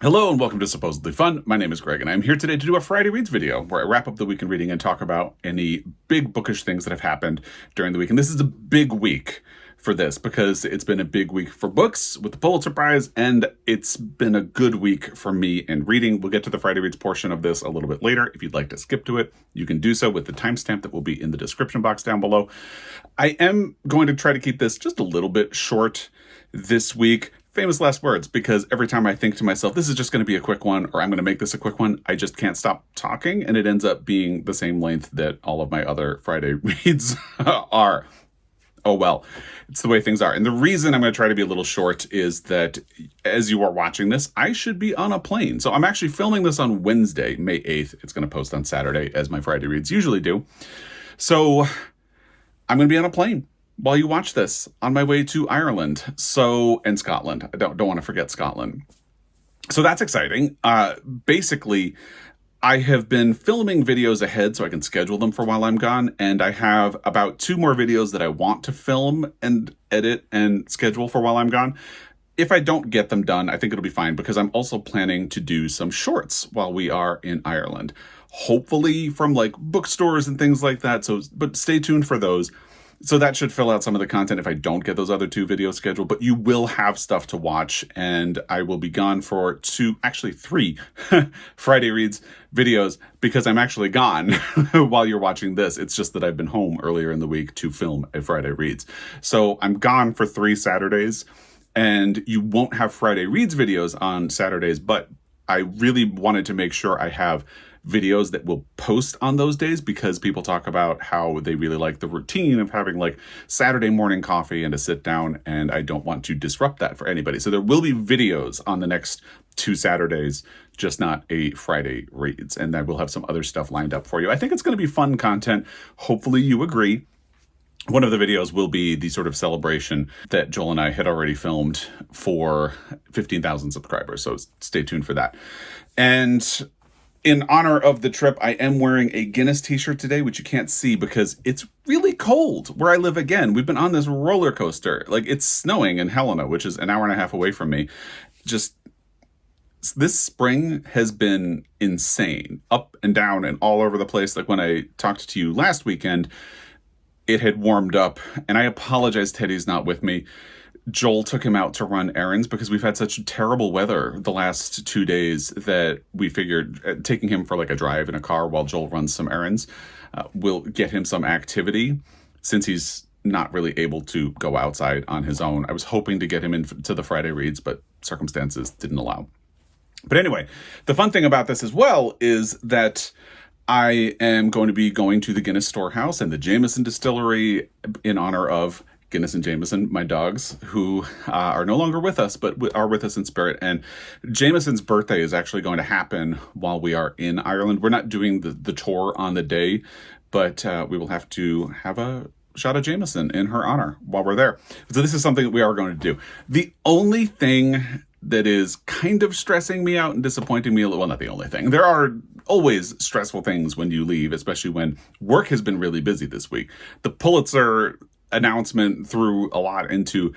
Hello and welcome to Supposedly Fun. My name is Greg and I'm here today to do a Friday Reads video where I wrap up the week in reading and talk about any big bookish things that have happened during the week. And this is a big week for this because it's been a big week for books with the Pulitzer Prize, and it's been a good week for me in reading. We'll get to the Friday Reads portion of this a little bit later. If you'd like to skip to it, you can do so with the timestamp that will be in the description box down below. I am going to try to keep this just a little bit short this week. Famous last words, because every time I think to myself, this is just going to be a quick one, or I'm going to make this a quick one, I just can't stop talking, and it ends up being the same length that all of my other Friday reads are. Oh well, it's the way things are. And the reason I'm going to try to be a little short is that as you are watching this, I should be on a plane. So I'm actually filming this on Wednesday, May 8th. It's going to post on Saturday, as my Friday reads usually do. So I'm going to be on a plane while you watch this on my way to Ireland. And Scotland. I don't want to forget Scotland. So that's exciting. Basically, I have been filming videos ahead so I can schedule them for while I'm gone. And I have about 2 more videos that I want to film and edit and schedule for while I'm gone. If I don't get them done, I think it'll be fine because I'm also planning to do some shorts while we are in Ireland. Hopefully from like bookstores and things like that. But stay tuned for those. So that should fill out some of the content if I don't get those other 2 videos scheduled, but you will have stuff to watch, and I will be gone for 3 Friday Reads videos because I'm actually gone while you're watching this. It's just that I've been home earlier in the week to film a Friday Reads. So I'm gone for 3 Saturdays, and you won't have Friday Reads videos on Saturdays, but I really wanted to make sure I have videos that will post on those days because people talk about how they really like the routine of having like Saturday morning coffee and a sit down, and I don't want to disrupt that for anybody. So there will be videos on the next 2 Saturdays, just not a Friday Reads, and I will have some other stuff lined up for you. I think it's going to be fun content. Hopefully you agree. One of the videos will be the sort of celebration that Joel and I had already filmed for 15,000 subscribers. So stay tuned for that. And in honor of the trip, I am wearing a Guinness t-shirt today, which you can't see because it's really cold where I live again. We've been on this roller coaster. Like, it's snowing in Helena, which is an hour and a half away from me. Just this spring has been insane, up and down and all over the place. Like when I talked to you last weekend, it had warmed up, and I apologize Teddy's not with me. Joel took him out to run errands because we've had such terrible weather the last 2 days that we figured taking him for like a drive in a car while Joel runs some errands will get him some activity since he's not really able to go outside on his own. I was hoping to get him into the Friday Reads, but circumstances didn't allow. But anyway, the fun thing about this as well is that I am going to be going to the Guinness Storehouse and the Jameson Distillery in honor of Guinness and Jameson, my dogs, who are no longer with us, but are with us in spirit. And Jameson's birthday is actually going to happen while we are in Ireland. We're not doing the tour on the day, but we will have to have a shot of Jameson in her honor while we're there. So this is something that we are going to do. The only thing that is kind of stressing me out and disappointing me a little, well, not the only thing. There are always stressful things when you leave, especially when work has been really busy this week. The Pulitzer announcement threw a lot into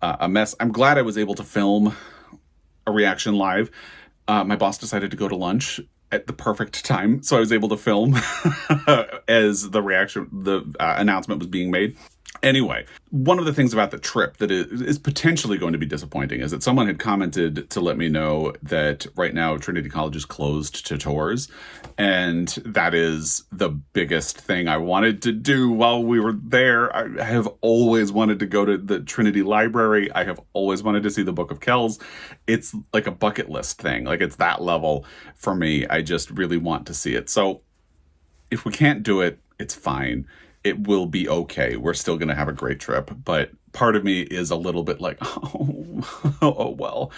a mess. I'm glad I was able to film a reaction live. My boss decided to go to lunch at the perfect time, so I was able to film as the announcement was being made. Anyway, one of the things about the trip that is potentially going to be disappointing is that someone had commented to let me know that right now Trinity College is closed to tours. And that is the biggest thing I wanted to do while we were there. I have always wanted to go to the Trinity Library. I have always wanted to see the Book of Kells. It's like a bucket list thing. Like, it's that level for me. I just really want to see it. So if we can't do it, it's fine. It will be okay. We're still going to have a great trip, but part of me is a little bit like, oh well.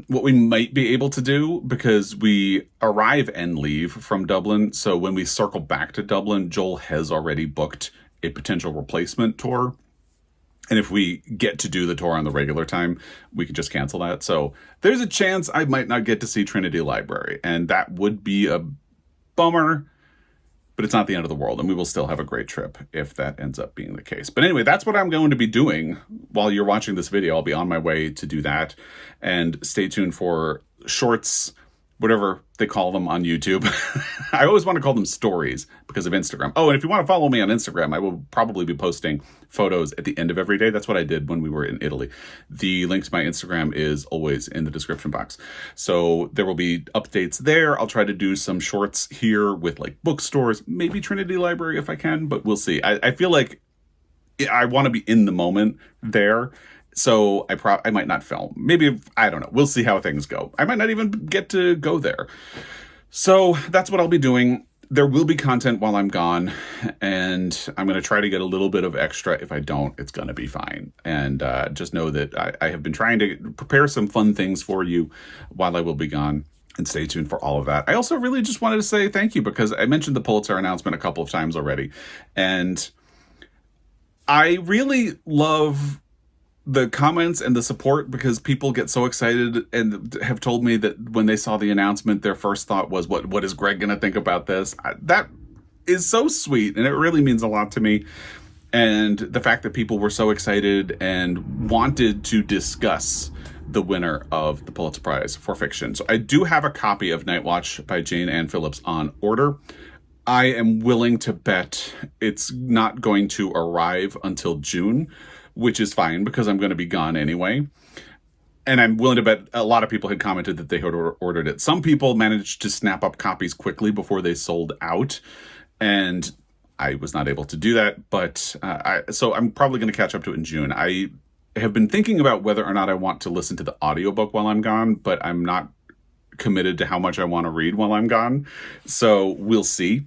What we might be able to do, because we arrive and leave from Dublin, so when we circle back to Dublin, Joel has already booked a potential replacement tour. And if we get to do the tour on the regular time, we could just cancel that. So there's a chance I might not get to see Trinity Library, and that would be a bummer. But it's not the end of the world, and we will still have a great trip if that ends up being the case. But anyway, that's what I'm going to be doing while you're watching this video. I'll be on my way to do that, and stay tuned for shorts, whatever they call them on YouTube. I always want to call them stories because of Instagram. Oh, and if you want to follow me on Instagram, I will probably be posting photos at the end of every day. That's what I did when we were in Italy. The link to my Instagram is always in the description box. So there will be updates there. I'll try to do some shorts here with like bookstores, maybe Trinity Library if I can, but we'll see. I feel like I want to be in the moment there. So I might not film. Maybe, I don't know. We'll see how things go. I might not even get to go there. So that's what I'll be doing. There will be content while I'm gone, and I'm going to try to get a little bit of extra. If I don't, it's going to be fine. And just know that I have been trying to prepare some fun things for you while I will be gone. And stay tuned for all of that. I also really just wanted to say thank you because I mentioned the Pulitzer announcement a couple of times already. And I really love the comments and the support because people get so excited and have told me that when they saw the announcement, their first thought was, what is Greg going to think about this? That is so sweet. And it really means a lot to me. And the fact that people were so excited and wanted to discuss the winner of the Pulitzer Prize for fiction. So I do have a copy of Night Watch by Jane Ann Phillips on order. I am willing to bet it's not going to arrive until June, which is fine because I'm going to be gone anyway. And I'm willing to bet a lot of people had commented that they had ordered it. Some people managed to snap up copies quickly before they sold out. And I was not able to do that. But so I'm probably going to catch up to it in June. I have been thinking about whether or not I want to listen to the audiobook while I'm gone, but I'm not committed to how much I want to read while I'm gone. So we'll see.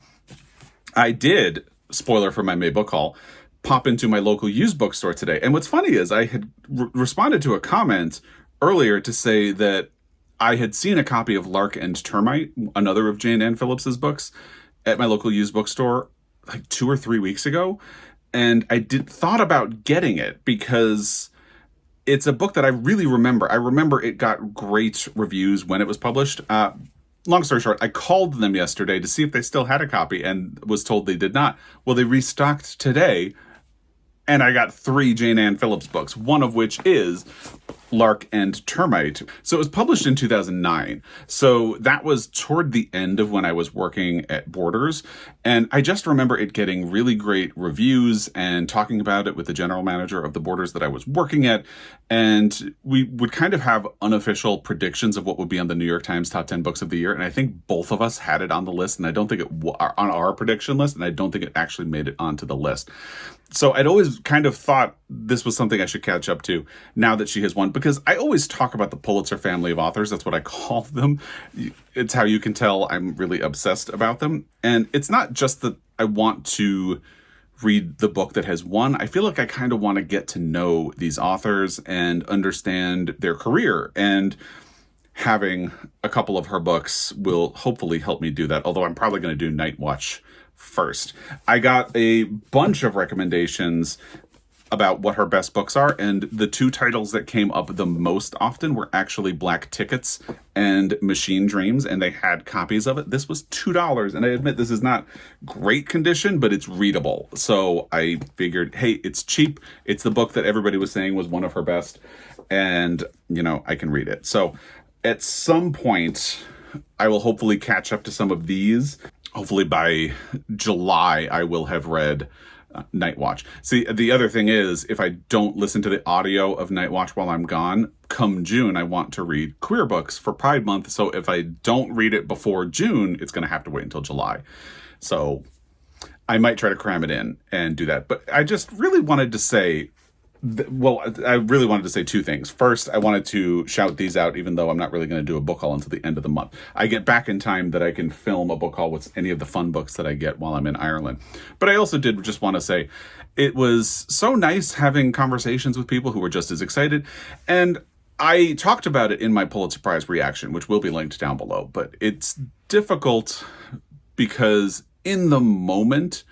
I did, spoiler for my May book haul, pop into my local used bookstore today. And what's funny is I had responded to a comment earlier to say that I had seen a copy of Lark and Termite, another of Jane Ann Phillips's books, at my local used bookstore like 2 or 3 weeks ago. And I thought about getting it because it's a book that I really remember. I remember it got great reviews when it was published. Long story short, I called them yesterday to see if they still had a copy and was told they did not. Well, they restocked today, and I got 3 Jane Ann Phillips books, one of which is Lark and Termite. So it was published in 2009. So that was toward the end of when I was working at Borders. And I just remember it getting really great reviews and talking about it with the general manager of the Borders that I was working at. And we would kind of have unofficial predictions of what would be on the New York Times top 10 books of the year. And I think both of us had it on the list. And I don't think it on our prediction list. And I don't think it actually made it onto the list. So I'd always kind of thought this was something I should catch up to now that she has won, because I always talk about the Pulitzer family of authors. That's what I call them. It's how you can tell I'm really obsessed about them. And it's not just that I want to read the book that has won. I feel like I kind of want to get to know these authors and understand their career. And having a couple of her books will hopefully help me do that. Although I'm probably going to do Night Watch first. I got a bunch of recommendations about what her best books are, and the 2 titles that came up the most often were actually Black Tickets and Machine Dreams, and they had copies of it. This was $2, and I admit this is not great condition, but it's readable. So I figured, hey, it's cheap. It's the book that everybody was saying was one of her best, and, I can read it. So at some point, I will hopefully catch up to some of these. Hopefully by July, I will have read Night Watch. See, the other thing is, if I don't listen to the audio of Night Watch while I'm gone, come June, I want to read queer books for Pride Month. So if I don't read it before June, it's going to have to wait until July. So I might try to cram it in and do that. But I just really wanted to say, I really wanted to say 2 things. First, I wanted to shout these out, even though I'm not really going to do a book haul until the end of the month. I get back in time that I can film a book haul with any of the fun books that I get while I'm in Ireland. But I also did just want to say it was so nice having conversations with people who were just as excited. And I talked about it in my Pulitzer Prize reaction, which will be linked down below. But it's difficult because in the moment,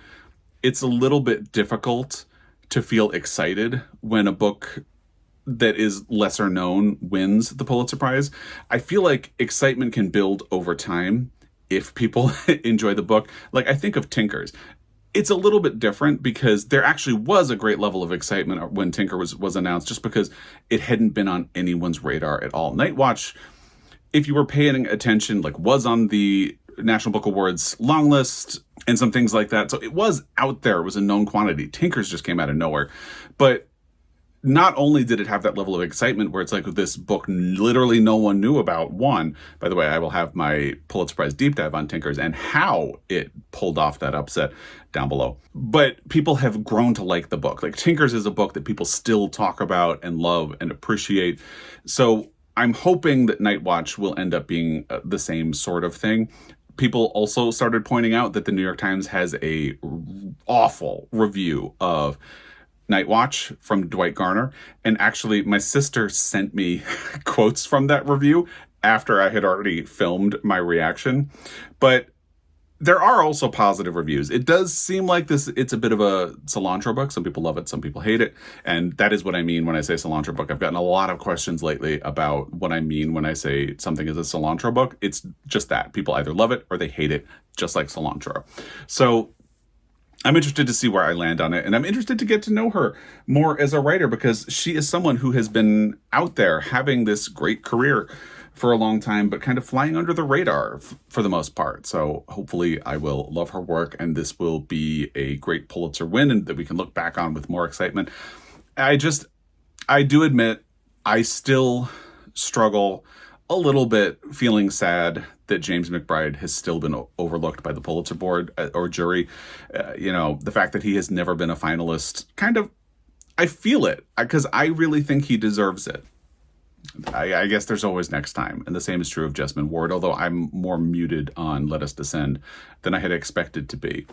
it's a little bit difficult to feel excited when a book that is lesser known wins the Pulitzer Prize. I feel like excitement can build over time if people enjoy the book. Like, I think of Tinkers. It's a little bit different because there actually was a great level of excitement when Tinker was announced, just because it hadn't been on anyone's radar at all. Night Watch if you were paying attention, like was on the National Book Awards long list and some things like that. So it was out there. It was a known quantity. Tinkers just came out of nowhere. But not only did it have that level of excitement where it's like this book literally no one knew about. One, by the way, I will have my Pulitzer Prize deep dive on Tinkers and how it pulled off that upset down below. But people have grown to like the book. Like Tinkers is a book that people still talk about and love and appreciate. So I'm hoping that Night Watch will end up being the same sort of thing. People also started pointing out that the New York Times has a awful review of Night Watch from Dwight Garner. And actually, my sister sent me quotes from that review after I had already filmed my reaction. But there are also positive reviews. It does seem like it's a bit of a cilantro book. Some people love it, some people hate it. And that is what I mean when I say cilantro book. I've gotten a lot of questions lately about what I mean when I say something is a cilantro book. It's just that. People either love it or they hate it, just like cilantro. So I'm interested to see where I land on it. And I'm interested to get to know her more as a writer because she is someone who has been out there having this great career for a long time, but kind of flying under the radar for the most part. So hopefully I will love her work and this will be a great Pulitzer win and that we can look back on with more excitement. I do admit I still struggle a little bit feeling sad that James McBride has still been overlooked by the Pulitzer board or jury. The fact that he has never been a finalist, I feel it because I really think he deserves it. I guess there's always next time. And the same is true of Jesmyn Ward, although I'm more muted on Let Us Descend than I had expected to be.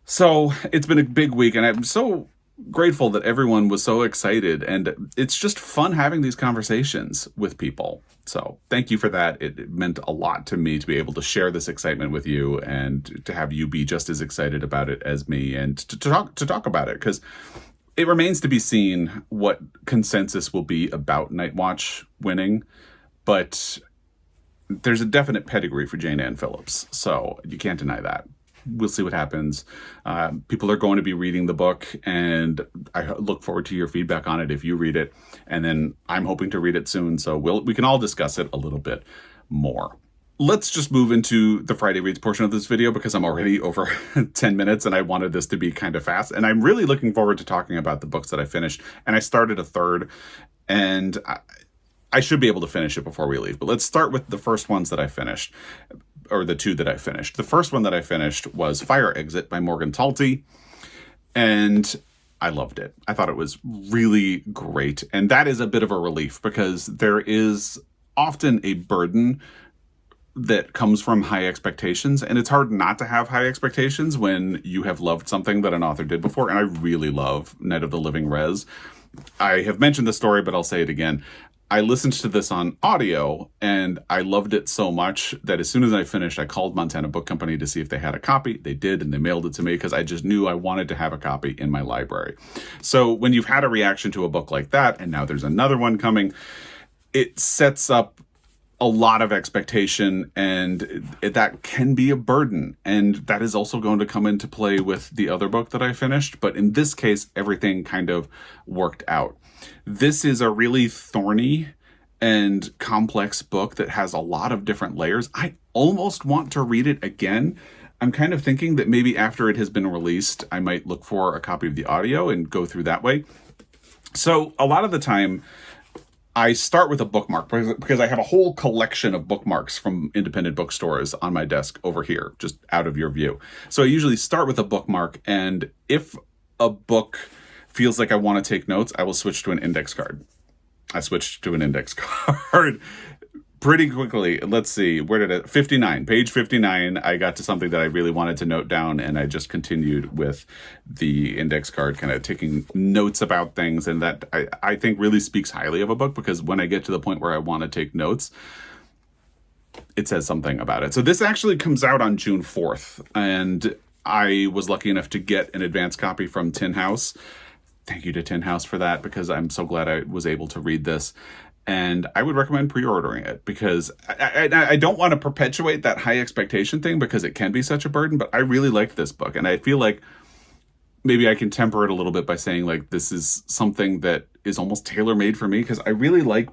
So it's been a big week, and I'm so grateful that everyone was so excited. And it's just fun having these conversations with people. So thank you for that. It meant a lot to me to be able to share this excitement with you and to have you be just as excited about it as me and to talk about it, because it remains to be seen what consensus will be about Night Watch winning, but there's a definite pedigree for Jane Ann Phillips, so you can't deny that. We'll see what happens. People are going to be reading the book, and I look forward to your feedback on it if you read it, and then I'm hoping to read it soon, so we can all discuss it a little bit more. Let's just move into the Friday Reads portion of this video because I'm already over 10 minutes and I wanted this to be kind of fast. And I'm really looking forward to talking about the books that I finished. And I started a third and I should be able to finish it before we leave. But let's start with the first ones that I finished, or the two that I finished. The first one that I finished was Fire Exit by Morgan Talty. And I loved it. I thought it was really great. And that is a bit of a relief because there is often a burden that comes from high expectations. And it's hard not to have high expectations when you have loved something that an author did before. And I really love Night of the Living Rez. I have mentioned the story, but I'll say it again. I listened to this on audio and I loved it so much that as soon as I finished, I called Montana Book Company to see if they had a copy. They did, and they mailed it to me because I just knew I wanted to have a copy in my library. So when you've had a reaction to a book like that, and now there's another one coming, it sets up a lot of expectation, and that can be a burden. And that is also going to come into play with the other book that I finished. But in this case, everything kind of worked out. This is a really thorny and complex book that has a lot of different layers. I almost want to read it again. I'm kind of thinking that maybe after it has been released, I might look for a copy of the audio and go through that way. So a lot of the time, I start with a bookmark because I have a whole collection of bookmarks from independent bookstores on my desk over here, just out of your view. So I usually start with a bookmark, and if a book feels like I want to take notes, I will switch to an index card. I switched to an index card pretty quickly. Let's see, where did it? 59, page 59. I got to something that I really wanted to note down, and I just continued with the index card, kind of taking notes about things. And that I think really speaks highly of a book, because when I get to the point where I want to take notes, it says something about it. So this actually comes out on June 4th, and I was lucky enough to get an advance copy from Tin House. Thank you to Tin House for that, because I'm so glad I was able to read this. And I would recommend pre-ordering it, because I don't want to perpetuate that high expectation thing, because it can be such a burden, but I really liked this book. And I feel like maybe I can temper it a little bit by saying, like, this is something that is almost tailor-made for me, because I really like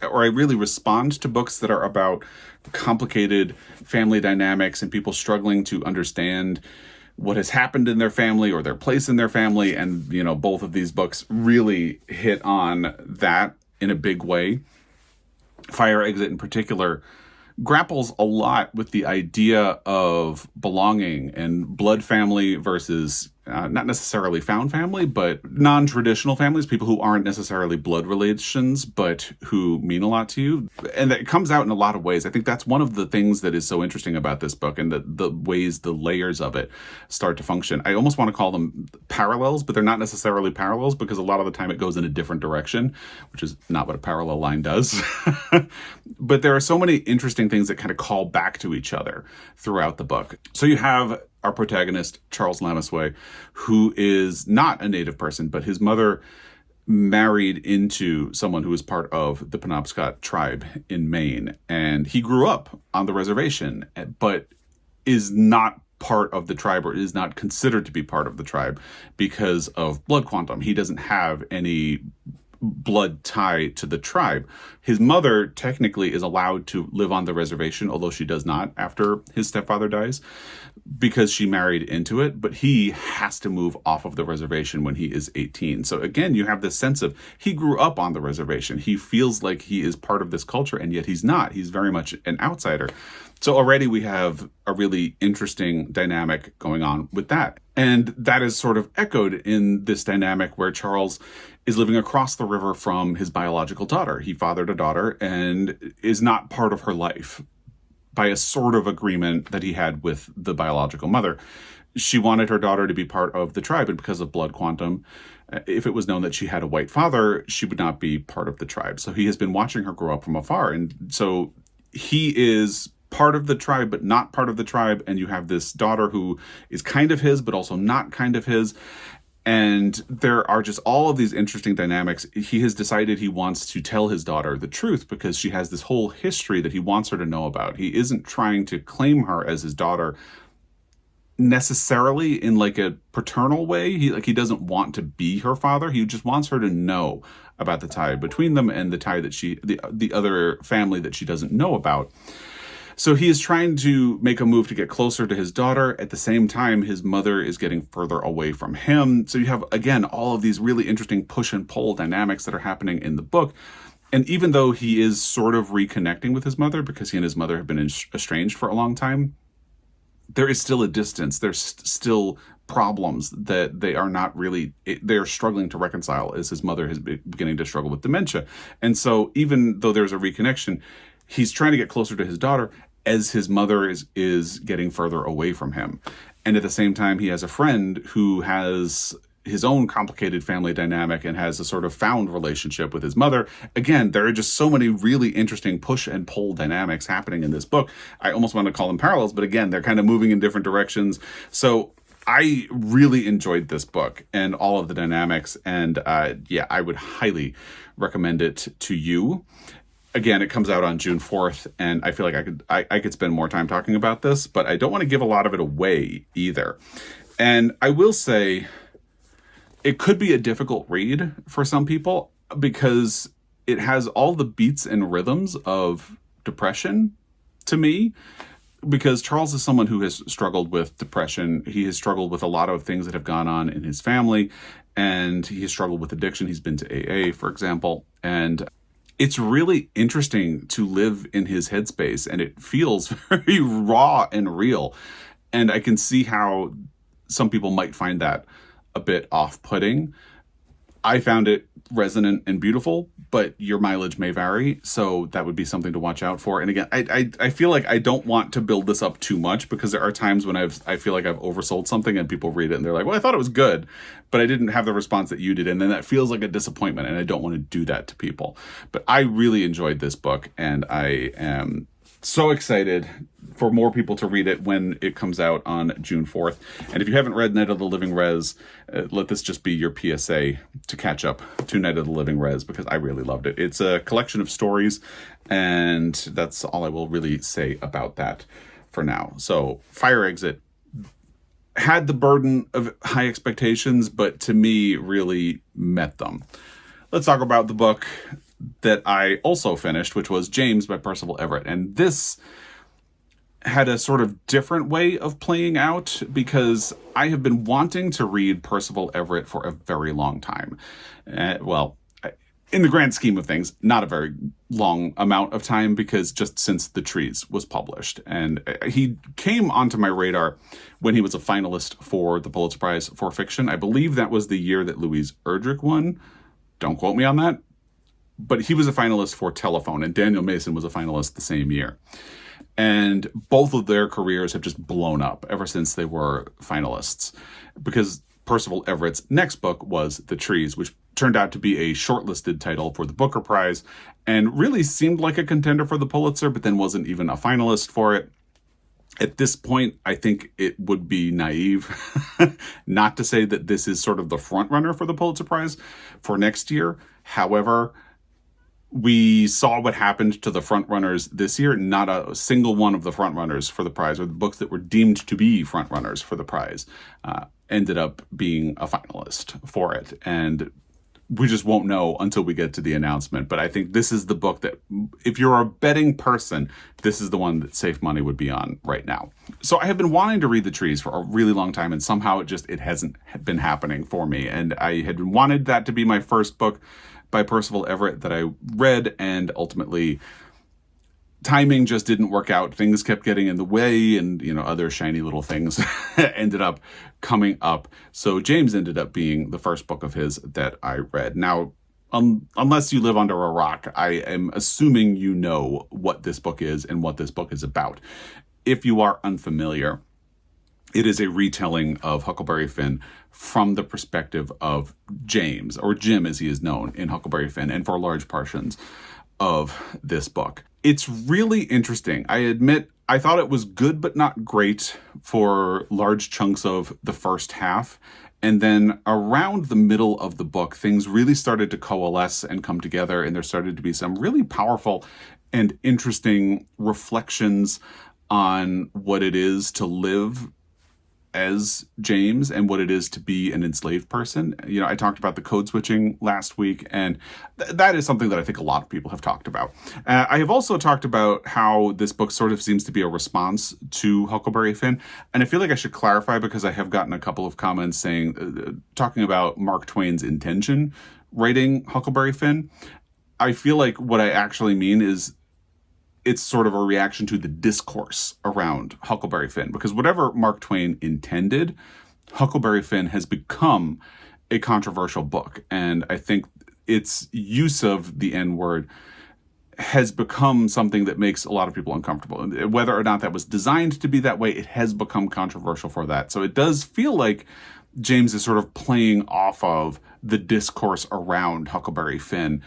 or I really respond to books that are about complicated family dynamics and people struggling to understand what has happened in their family or their place in their family. And, both of these books really hit on that in a big way. Fire Exit in particular grapples a lot with the idea of belonging and blood family versus not necessarily found family, but non-traditional families, people who aren't necessarily blood relations, but who mean a lot to you. And it comes out in a lot of ways. I think that's one of the things that is so interesting about this book, and the ways the layers of it start to function. I almost want to call them parallels, but they're not necessarily parallels because a lot of the time it goes in a different direction, which is not what a parallel line does. But there are so many interesting things that kind of call back to each other throughout the book. So you have our protagonist, Charles Lamisway, who is not a native person, but his mother married into someone who was part of the Penobscot tribe in Maine. And he grew up on the reservation, but is not part of the tribe, or is not considered to be part of the tribe because of blood quantum. He doesn't have any blood tie to the tribe. His mother technically is allowed to live on the reservation, although she does not after his stepfather dies, because she married into it, but he has to move off of the reservation when he is 18. So again, you have this sense of he grew up on the reservation. He feels like he is part of this culture, and yet he's not. He's very much an outsider. So already we have a really interesting dynamic going on with that. And that is sort of echoed in this dynamic where Charles is living across the river from his biological daughter. He fathered a daughter and is not part of her life by a sort of agreement that he had with the biological mother. She wanted her daughter to be part of the tribe, and because of blood quantum, if it was known that she had a white father, she would not be part of the tribe. So he has been watching her grow up from afar. And so he is part of the tribe, but not part of the tribe. And you have this daughter who is kind of his, but also not kind of his. And there are just all of these interesting dynamics. He has decided he wants to tell his daughter the truth because she has this whole history that he wants her to know about. He isn't trying to claim her as his daughter necessarily in like a paternal way. He doesn't want to be her father. He just wants her to know about the tie between them and the tie that the other family that she doesn't know about. So he is trying to make a move to get closer to his daughter. At the same time, his mother is getting further away from him. So you have, again, all of these really interesting push and pull dynamics that are happening in the book. And even though he is sort of reconnecting with his mother because he and his mother have been estranged for a long time, there is still a distance. There's still problems that they're struggling to reconcile as his mother is beginning to struggle with dementia. And so even though there's a reconnection, he's trying to get closer to his daughter as his mother is getting further away from him. And at the same time, he has a friend who has his own complicated family dynamic and has a sort of found relationship with his mother. Again, there are just so many really interesting push and pull dynamics happening in this book. I almost want to call them parallels, but again, they're kind of moving in different directions. So I really enjoyed this book and all of the dynamics. And I would highly recommend it to you. Again, it comes out on June 4th, and I feel like I could spend more time talking about this, but I don't want to give a lot of it away either. And I will say it could be a difficult read for some people because it has all the beats and rhythms of depression to me, because Charles is someone who has struggled with depression. He has struggled with a lot of things that have gone on in his family, and he has struggled with addiction. He's been to AA, for example, and it's really interesting to live in his headspace, and it feels very raw and real. And I can see how some people might find that a bit off-putting. I found it resonant and beautiful, but your mileage may vary, so that would be something to watch out for. And again, I feel like I don't want to build this up too much because there are times when I feel like I've oversold something and people read it and they're like, well, I thought it was good, but I didn't have the response that you did. And then that feels like a disappointment, and I don't want to do that to people. But I really enjoyed this book, and I am so excited for more people to read it when it comes out on June 4th. And if you haven't read Night of the Living Res, let this just be your PSA to catch up to Night of the Living Res, because I really loved it. It's a collection of stories, and that's all I will really say about that for now. So Fire Exit had the burden of high expectations, but to me really met them. Let's talk about the book. that I also finished, which was James by Percival Everett. And this had a sort of different way of playing out because I have been wanting to read Percival Everett for a very long time. In the grand scheme of things, not a very long amount of time, because just since The Trees was published. And he came onto my radar when he was a finalist for the Pulitzer Prize for Fiction. I believe that was the year that Louise Erdrich won. Don't quote me on that. But he was a finalist for Telephone, and Daniel Mason was a finalist the same year. And both of their careers have just blown up ever since they were finalists, because Percival Everett's next book was The Trees, which turned out to be a shortlisted title for the Booker Prize and really seemed like a contender for the Pulitzer, but then wasn't even a finalist for it. At this point, I think it would be naive not to say that this is sort of the front runner for the Pulitzer Prize for next year. However, we saw what happened to the frontrunners this year. Not a single one of the frontrunners for the prize, or the books that were deemed to be frontrunners for the prize, ended up being a finalist for it. And we just won't know until we get to the announcement. But I think this is the book that, if you're a betting person, this is the one that safe money would be on right now. So I have been wanting to read The Trees for a really long time, and somehow it hasn't been happening for me. And I had wanted that to be my first book by Percival Everett that I read, and ultimately timing just didn't work out. Things kept getting in the way, and other shiny little things ended up coming up. So James ended up being the first book of his that I read. Now, unless you live under a rock, I am assuming you know what this book is and what this book is about. If you are unfamiliar, it is a retelling of Huckleberry Finn from the perspective of James, or Jim as he is known in Huckleberry Finn, and for large portions of this book. It's really interesting. I admit I thought it was good but not great for large chunks of the first half. And then around the middle of the book, things really started to coalesce and come together, and there started to be some really powerful and interesting reflections on what it is to live as James and what it is to be an enslaved person. I talked about the code switching last week, and that is something that I think a lot of people have talked about. I have also talked about how this book sort of seems to be a response to Huckleberry Finn, and I feel like I should clarify, because I have gotten a couple of comments talking about Mark Twain's intention writing Huckleberry Finn. I feel like what I actually mean is it's sort of a reaction to the discourse around Huckleberry Finn, because whatever Mark Twain intended, Huckleberry Finn has become a controversial book. And I think its use of the N-word has become something that makes a lot of people uncomfortable. And whether or not that was designed to be that way, it has become controversial for that. So it does feel like James is sort of playing off of the discourse around Huckleberry Finn,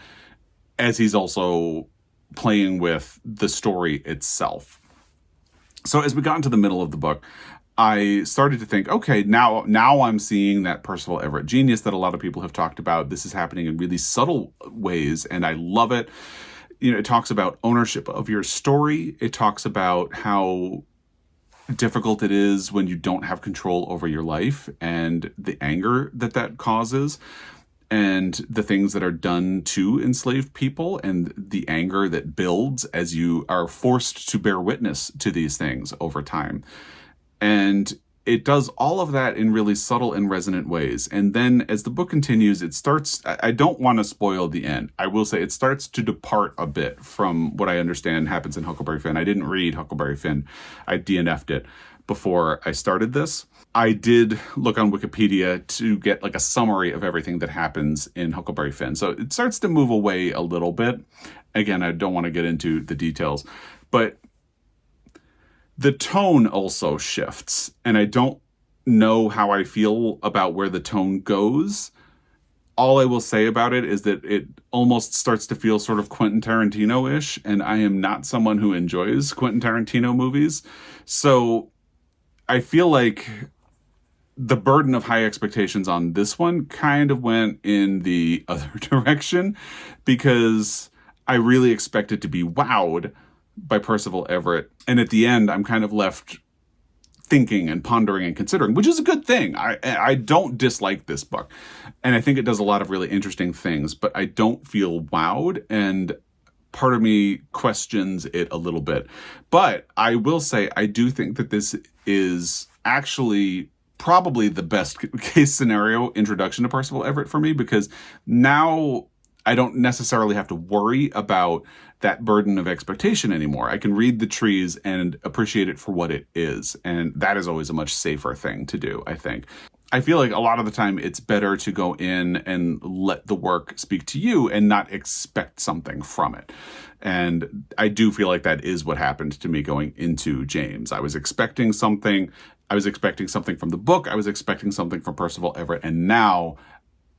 as he's also playing with the story itself. So as we got into the middle of the book, I started to think, okay, now I'm seeing that Percival Everett genius that a lot of people have talked about. This is happening in really subtle ways, and I love it. It talks about ownership of your story. It talks about how difficult it is when you don't have control over your life, and the anger that causes, and the things that are done to enslaved people, and the anger that builds as you are forced to bear witness to these things over time. And it does all of that in really subtle and resonant ways. And then as the book continues, it starts, I don't want to spoil the end. I will say it starts to depart a bit from what I understand happens in Huckleberry Finn. I didn't read Huckleberry Finn. I DNF'd it before I started this. I did look on Wikipedia to get like a summary of everything that happens in Huckleberry Finn. So it starts to move away a little bit. Again, I don't want to get into the details, but the tone also shifts, and I don't know how I feel about where the tone goes. All I will say about it is that it almost starts to feel sort of Quentin Tarantino-ish, and I am not someone who enjoys Quentin Tarantino movies. So I feel like the burden of high expectations on this one kind of went in the other direction, because I really expected to be wowed by Percival Everett. And at the end, I'm kind of left thinking and pondering and considering, which is a good thing. I don't dislike this book. And I think it does a lot of really interesting things, but I don't feel wowed. And part of me questions it a little bit. But I will say, I do think that this is actually probably the best case scenario introduction to Percival Everett for me, because now I don't necessarily have to worry about that burden of expectation anymore. I can read The Trees and appreciate it for what it is. And that is always a much safer thing to do, I think. I feel like a lot of the time it's better to go in and let the work speak to you and not expect something from it. And I do feel like that is what happened to me going into James. I was expecting something. I was expecting something from the book. I was expecting something from Percival Everett. And now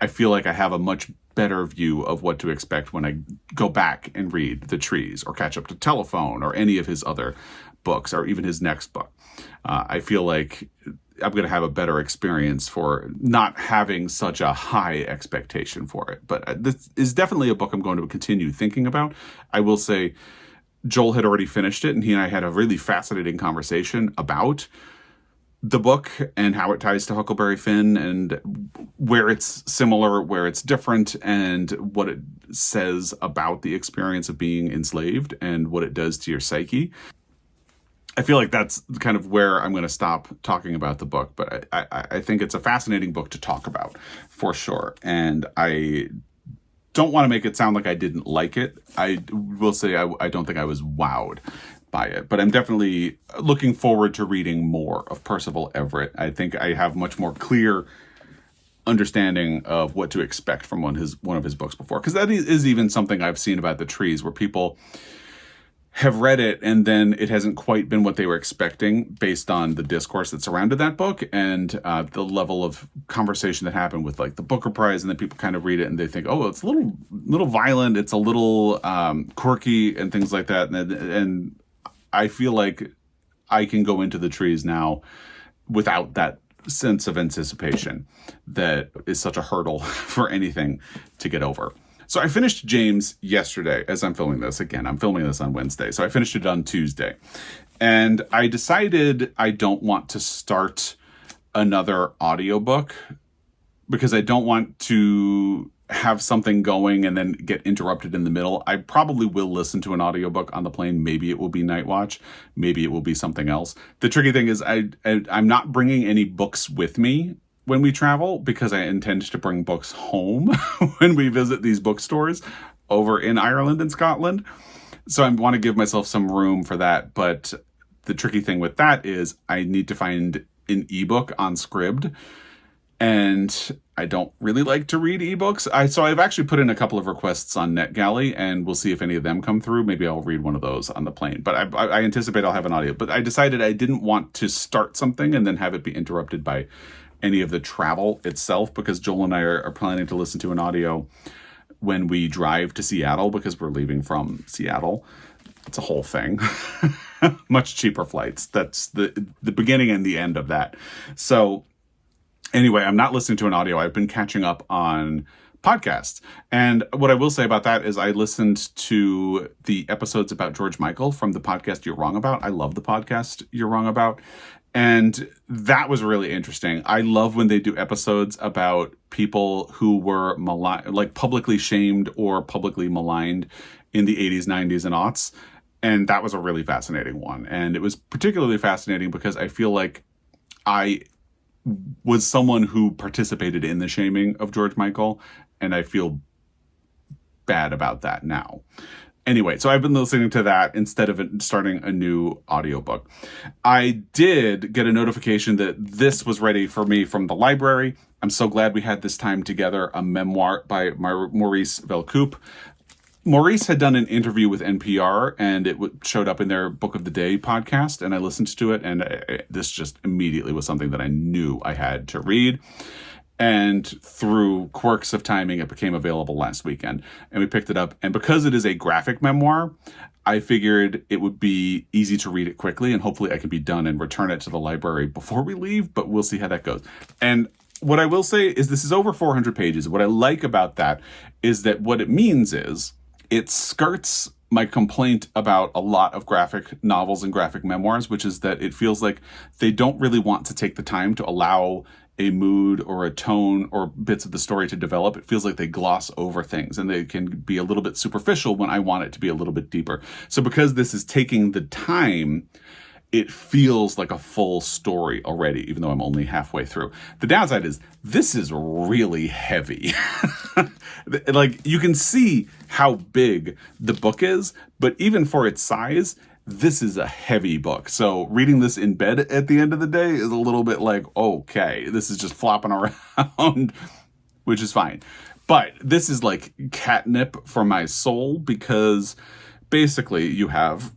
I feel like I have a much better view of what to expect when I go back and read The Trees or catch up to Telephone or any of his other books or even his next book. I feel like I'm going to have a better experience for not having such a high expectation for it. But this is definitely a book I'm going to continue thinking about. I will say Joel had already finished it, and he and I had a really fascinating conversation about the book and how it ties to Huckleberry Finn and where it's similar, where it's different, and what it says about the experience of being enslaved and what it does to your psyche. I feel like that's kind of where I'm going to stop talking about the book, but I think it's a fascinating book to talk about for sure. And I don't want to make it sound like I didn't like it. I will say I don't think I was wowed by it, but I'm definitely looking forward to reading more of Percival Everett. I think I have much more clear understanding of what to expect from one of his books before, because that is even something I've seen about The Trees, where people have read it and then it hasn't quite been what they were expecting based on the discourse that surrounded that book and the level of conversation that happened with like the Booker Prize, and then people kind of read it and they think, oh, it's a little violent, it's a little quirky and things like that. And I feel like I can go into The Trees now without that sense of anticipation that is such a hurdle for anything to get over. So I finished James yesterday as I'm filming this. Again, I'm filming this on Wednesday. So I finished it on Tuesday. And I decided I don't want to start another audiobook because I don't want to have something going and then get interrupted in the middle. I probably will listen to an audiobook on the plane. Maybe it will be Night Watch. Maybe it will be something else. The tricky thing is I'm not bringing any books with me when we travel, because I intend to bring books home when we visit these bookstores over in Ireland and Scotland. So I want to give myself some room for that. But the tricky thing with that is I need to find an ebook on Scribd. And I don't really like to read ebooks. So I've actually put in a couple of requests on NetGalley, and we'll see if any of them come through. Maybe I'll read one of those on the plane. But I anticipate I'll have an audio. But I decided I didn't want to start something and then have it be interrupted by any of the travel itself, because Joel and I are planning to listen to an audio when we drive to Seattle, because we're leaving from Seattle. It's a whole thing. Much cheaper flights. That's the beginning and the end of that. So anyway, I'm not listening to an audio. I've been catching up on podcasts. And what I will say about that is I listened to the episodes about George Michael from the podcast You're Wrong About. I love the podcast You're Wrong About. And that was really interesting. I love when they do episodes about people who were publicly shamed or publicly maligned in the 80s, 90s, and aughts. And that was a really fascinating one. And it was particularly fascinating because I feel like I was someone who participated in the shaming of George Michael, and I feel bad about that now. Anyway, so I've been listening to that instead of starting a new audiobook. I did get a notification that this was ready for me from the library. I'm so glad we had this time together. A memoir by Maurice Velcoupe. Maurice had done an interview with NPR, and it showed up in their Book of the Day podcast, and I listened to it, and this just immediately was something that I knew I had to read. And through quirks of timing, it became available last weekend, and we picked it up. And because it is a graphic memoir, I figured it would be easy to read it quickly, and hopefully I can be done and return it to the library before we leave, but we'll see how that goes. And what I will say is this is over 400 pages. What I like about that is that what it means is it skirts my complaint about a lot of graphic novels and graphic memoirs, which is that it feels like they don't really want to take the time to allow a mood or a tone or bits of the story to develop. It feels like they gloss over things, and they can be a little bit superficial when I want it to be a little bit deeper. So because this is taking the time, it feels like a full story already, even though I'm only halfway through. The downside is this is really heavy. Like, you can see how big the book is, but even for its size, this is a heavy book. So reading this in bed at the end of the day is a little bit like, okay, this is just flopping around, which is fine. But this is like catnip for my soul, because basically you have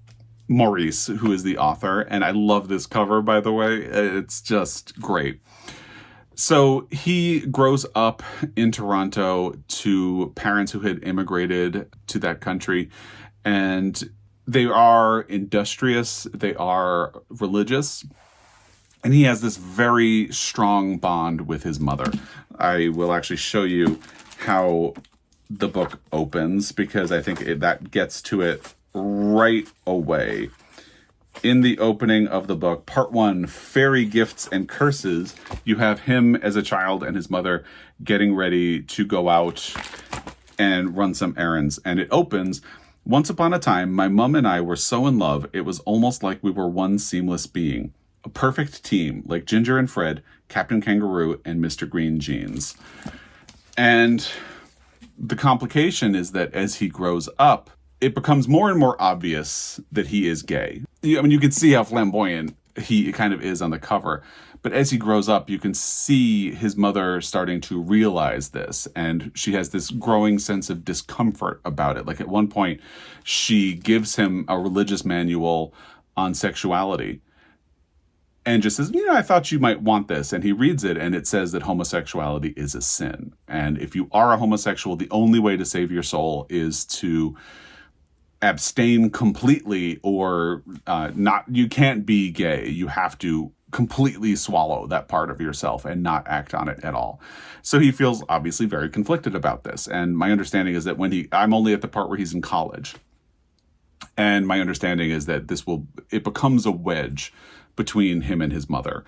Maurice, who is the author, and I love this cover, by the way. It's just great. So he grows up in Toronto to parents who had immigrated to that country, and they are industrious, they are religious, and he has this very strong bond with his mother. I will actually show you how the book opens, because I think that gets to it right away. In the opening of the book, part 1, Fairy Gifts and Curses, you have him as a child and his mother getting ready to go out and run some errands. And it opens, "Once upon a time, my mom and I were so in love, it was almost like we were one seamless being. A perfect team, like Ginger and Fred, Captain Kangaroo, and Mr. Green Jeans." And the complication is that as he grows up, it becomes more and more obvious that he is gay. I mean, you can see how flamboyant he kind of is on the cover. But as he grows up, you can see his mother starting to realize this. And she has this growing sense of discomfort about it. Like, at one point, she gives him a religious manual on sexuality and just says, I thought you might want this. And he reads it, and it says that homosexuality is a sin. And if you are a homosexual, the only way to save your soul is to abstain completely, or not. You can't be gay. You have to completely swallow that part of yourself and not act on it at all. So he feels obviously very conflicted about this. And my understanding is that I'm only at the part where he's in college. And my understanding is that it becomes a wedge between him and his mother.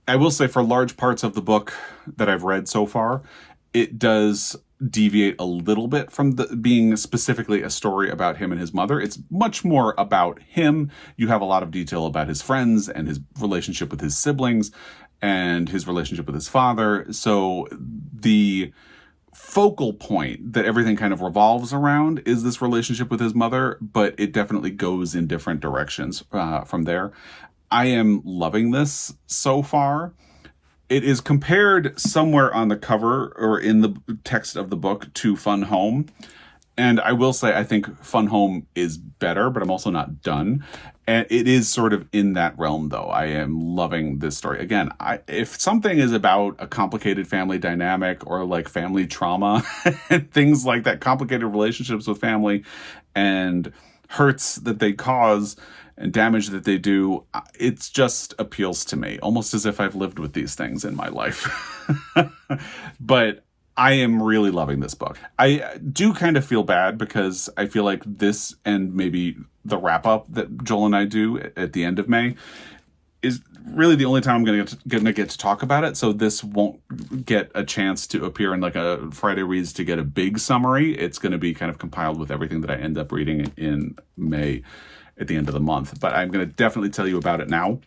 I will say, for large parts of the book that I've read so far, it does deviate a little bit from being specifically a story about him and his mother. It's much more about him. You have a lot of detail about his friends and his relationship with his siblings and his relationship with his father. So the focal point that everything kind of revolves around is this relationship with his mother, but it definitely goes in different directions from there. I am loving this so far. It is compared somewhere on the cover or in the text of the book to Fun Home. And I will say, I think Fun Home is better, but I'm also not done. And it is sort of in that realm, though. I am loving this story. Again, if something is about a complicated family dynamic, or like family trauma and things like that, complicated relationships with family and hurts that they cause and damage that they do, it just appeals to me, almost as if I've lived with these things in my life. But I am really loving this book. I do kind of feel bad, because I feel like this, and maybe the wrap-up that Joel and I do at the end of May, is really the only time I'm going to get to talk about it. So this won't get a chance to appear in like a Friday Reads to get a big summary. It's going to be kind of compiled with everything that I end up reading in May at the end of the month. But I'm going to definitely tell you about it now.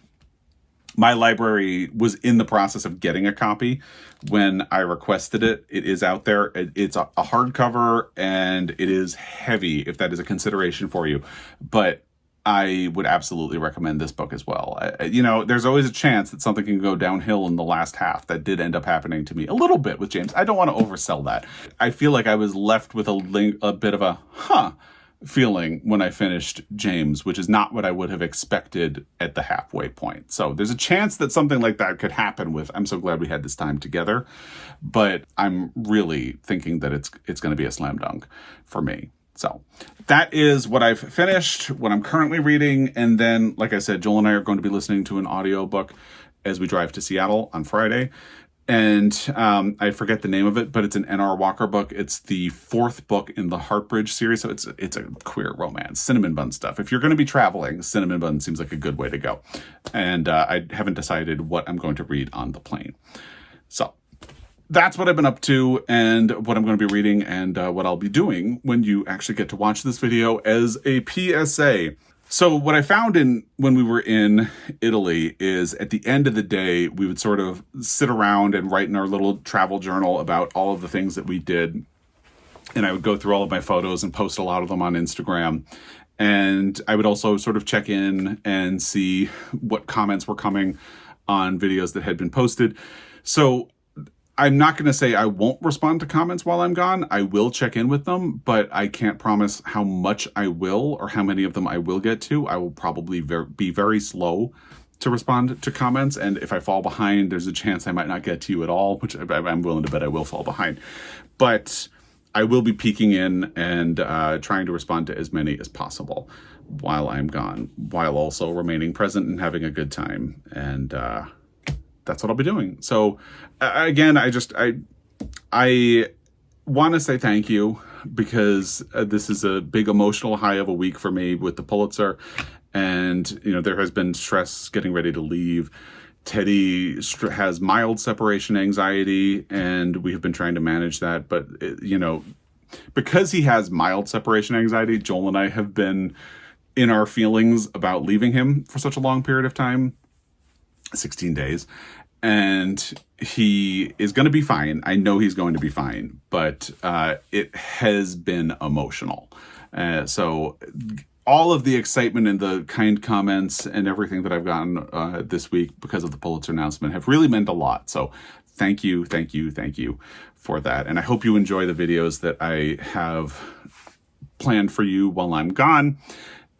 My library was in the process of getting a copy when I requested it. It is out there. It's a hardcover, and it is heavy, if that is a consideration for you. But I would absolutely recommend this book as well. There's always a chance that something can go downhill in the last half. That did end up happening to me a little bit with James. I don't want to oversell that. I feel like I was left with a bit of a feeling when I finished James, which is not what I would have expected at the halfway point. So there's a chance that something like that could happen with I'm So Glad We Had This Time Together. But I'm really thinking that it's going to be a slam dunk for me. So that is what I've finished, what I'm currently reading. And then, like I said, Joel and I are going to be listening to an audiobook as we drive to Seattle on Friday. And I forget the name of it, but it's an N.R. Walker book. It's the fourth book in the Heartbridge series, so it's a queer romance, cinnamon bun stuff. If you're going to be traveling, cinnamon bun seems like a good way to go. And I haven't decided what I'm going to read on the plane. So that's what I've been up to and what I'm going to be reading and what I'll be doing when you actually get to watch this video as a PSA. So what I found when we were in Italy is at the end of the day, we would sort of sit around and write in our little travel journal about all of the things that we did. And I would go through all of my photos and post a lot of them on Instagram. And I would also sort of check in and see what comments were coming on videos that had been posted. So I'm not going to say I won't respond to comments while I'm gone. I will check in with them, but I can't promise how much I will or how many of them I will get to. I will probably be very slow to respond to comments. And if I fall behind, there's a chance I might not get to you at all, which I'm willing to bet I will fall behind. But I will be peeking in and trying to respond to as many as possible while I'm gone, while also remaining present and having a good time. And that's what I'll be doing. So again, I want to say thank you because this is a big emotional high of a week for me with the Pulitzer. And, there has been stress getting ready to leave. Teddy has mild separation anxiety, and we have been trying to manage that. But, because he has mild separation anxiety, Joel and I have been in our feelings about leaving him for such a long period of time. 16 days. And he is going to be fine. I know he's going to be fine, but it has been emotional. So all of the excitement and the kind comments and everything that I've gotten this week because of the Pulitzer announcement have really meant a lot. So thank you for that. And I hope you enjoy the videos that I have planned for you while I'm gone.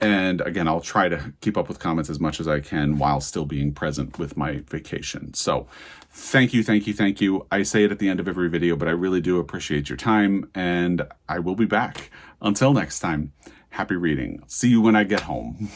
And again, I'll try to keep up with comments as much as I can while still being present with my vacation. So thank you. I say it at the end of every video, but I really do appreciate your time, and I will be back. Until next time, happy reading. See you when I get home.